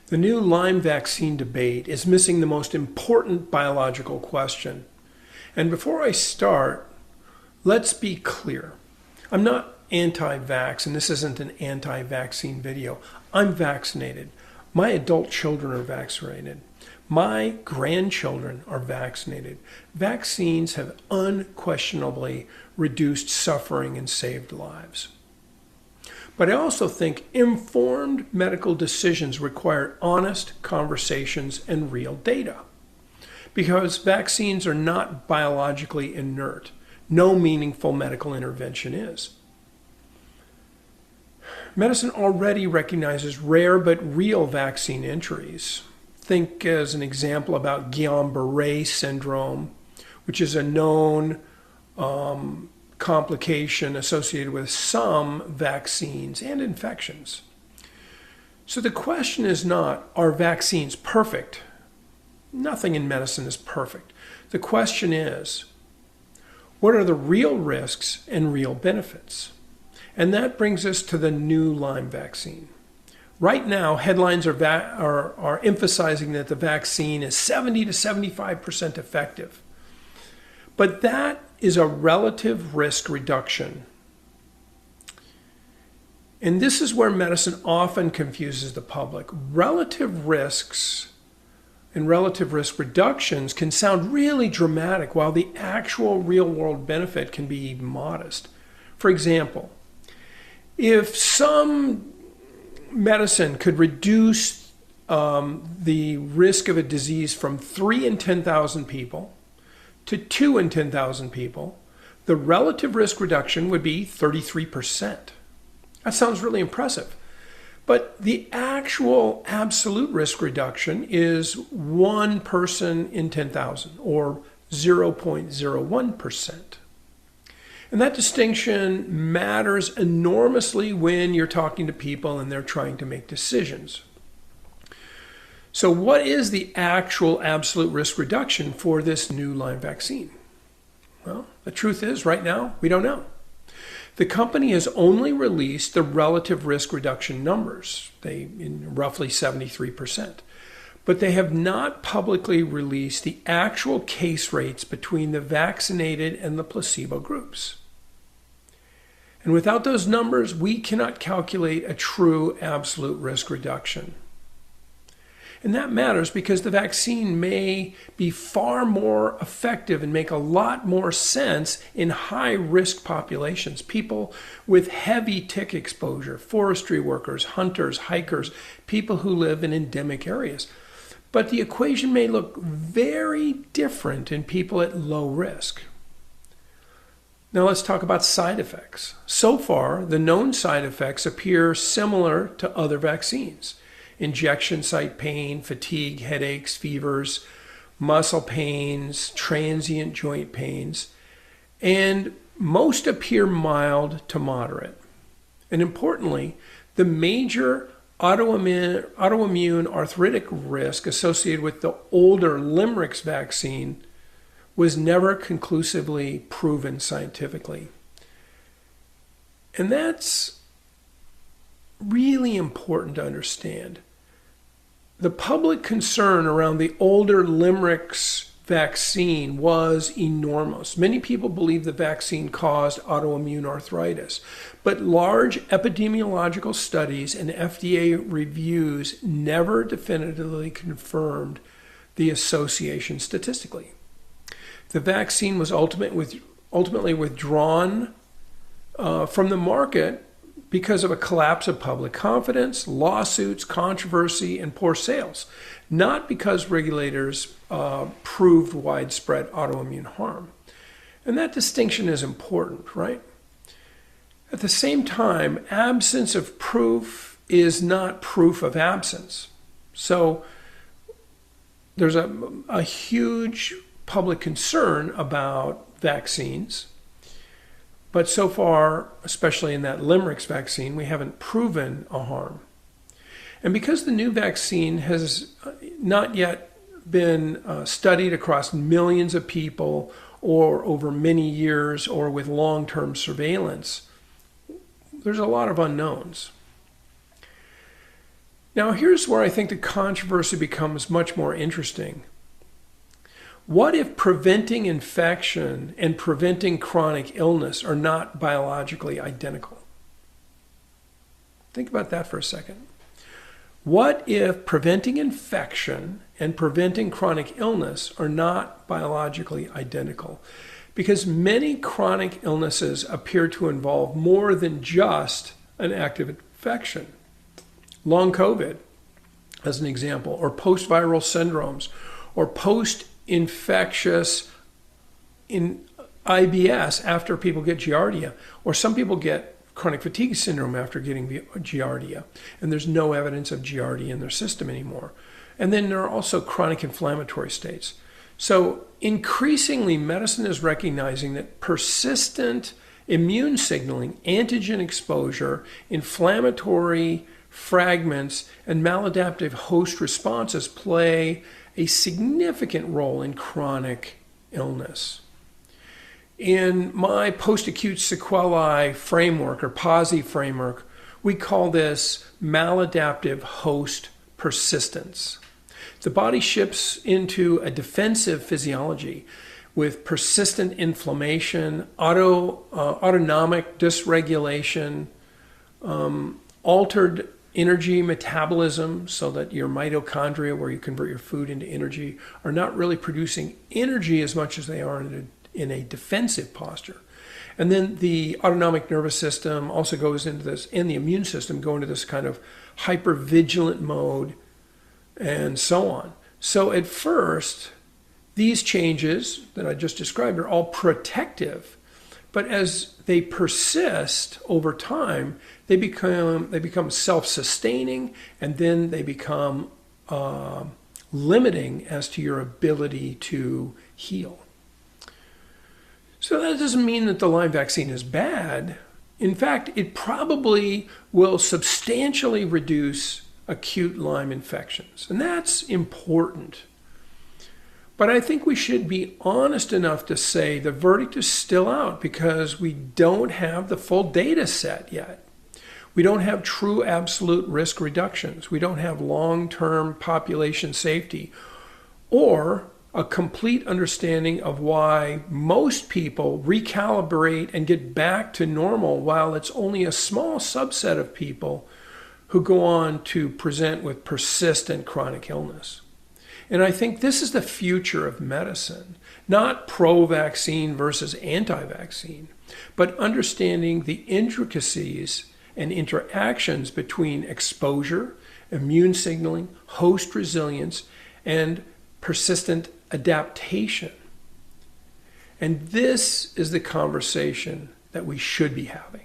The new Lyme vaccine debate is missing the most important biological question. And before I start, let's be clear. I'm not anti-vax, and this isn't an anti-vaccine video. I'm vaccinated. My adult children are vaccinated. My grandchildren are vaccinated. Vaccines have unquestionably reduced suffering and saved lives. But I also think informed medical decisions require honest conversations and real data. Because vaccines are not biologically inert. No meaningful medical intervention is. Medicine already recognizes rare but real vaccine injuries. Think as an example about Guillain-Barré syndrome, which is a known complication associated with some vaccines and infections. So the question is not, are vaccines perfect? Nothing in medicine is perfect. The question is, what are the real risks and real benefits? And that brings us to the new Lyme vaccine. Right now, headlines are emphasizing that the vaccine is 70 to 75% effective. But that is a relative risk reduction. And this is where medicine often confuses the public. Relative risks and relative risk reductions can sound really dramatic, while the actual real-world benefit can be modest. For example, if some medicine could reduce the risk of a disease from 3 in 10,000 people to 2 in 10,000 people, the relative risk reduction would be 33%. That sounds really impressive. But the actual absolute risk reduction is 1 person in 10,000, or 0.01%. And that distinction matters enormously when you're talking to people and they're trying to make decisions. So what is the actual absolute risk reduction for this new Lyme vaccine? Well, the truth is, right now, we don't know. The company has only released the relative risk reduction numbers, in roughly 73%. But they have not publicly released the actual case rates between the vaccinated and the placebo groups. And without those numbers, we cannot calculate a true absolute risk reduction. And that matters because the vaccine may be far more effective and make a lot more sense in high-risk populations, people with heavy tick exposure, forestry workers, hunters, hikers, people who live in endemic areas. But the equation may look very different in people at low risk. Now let's talk about side effects. So far, the known side effects appear similar to other vaccines. Injection site pain, fatigue, headaches, fevers, muscle pains, transient joint pains, and most appear mild to moderate. And importantly, the major autoimmune arthritic risk associated with the older Limerix vaccine was never conclusively proven scientifically. And that's really important to understand. The public concern around the older Limerix vaccine was enormous. Many people believe the vaccine caused autoimmune arthritis, but large epidemiological studies and FDA reviews never definitively confirmed the association statistically. The vaccine was ultimately withdrawn from the market because of a collapse of public confidence, lawsuits, controversy, and poor sales, not because regulators proved widespread autoimmune harm. And that distinction is important, right? At the same time, absence of proof is not proof of absence. So there's a huge public concern about vaccines. But so far, especially in that Limerix vaccine, we haven't proven a harm. And because the new vaccine has not yet been studied across millions of people or over many years or with long-term surveillance, there's a lot of unknowns. Now, here's where I think the controversy becomes much more interesting. What if preventing infection and preventing chronic illness are not biologically identical? Think about that for a second. What if preventing infection and preventing chronic illness are not biologically identical? Because many chronic illnesses appear to involve more than just an active infection. Long COVID, as an example, or post-viral syndromes, or post-infectious in IBS after people get Giardia, or some people get chronic fatigue syndrome after getting Giardia, and there's no evidence of Giardia in their system anymore. And then there are also chronic inflammatory states. So increasingly, medicine is recognizing that persistent immune signaling, antigen exposure, inflammatory fragments, and maladaptive host responses play a significant role in chronic illness. In my post-acute sequelae framework, or POSI framework, we call this maladaptive host persistence. The body shifts into a defensive physiology with persistent inflammation, autonomic dysregulation, altered energy metabolism, so that your mitochondria, where you convert your food into energy, are not really producing energy as much as they are in a defensive posture. And then the autonomic nervous system also goes into this, and the immune system go into this kind of hypervigilant mode, and so on. So at first, these changes that I just described are all protective, but as they persist over time, they become self-sustaining, and then they become limiting as to your ability to heal. So that doesn't mean that the Lyme vaccine is bad. In fact, it probably will substantially reduce acute Lyme infections, and that's important. But I think we should be honest enough to say the verdict is still out, because we don't have the full data set yet. We don't have true absolute risk reductions. We don't have long-term population safety, or a complete understanding of why most people recalibrate and get back to normal, while it's only a small subset of people who go on to present with persistent chronic illness. And I think this is the future of medicine, not pro-vaccine versus anti-vaccine, but understanding the intricacies and interactions between exposure, immune signaling, host resilience, and persistent adaptation. And this is the conversation that we should be having.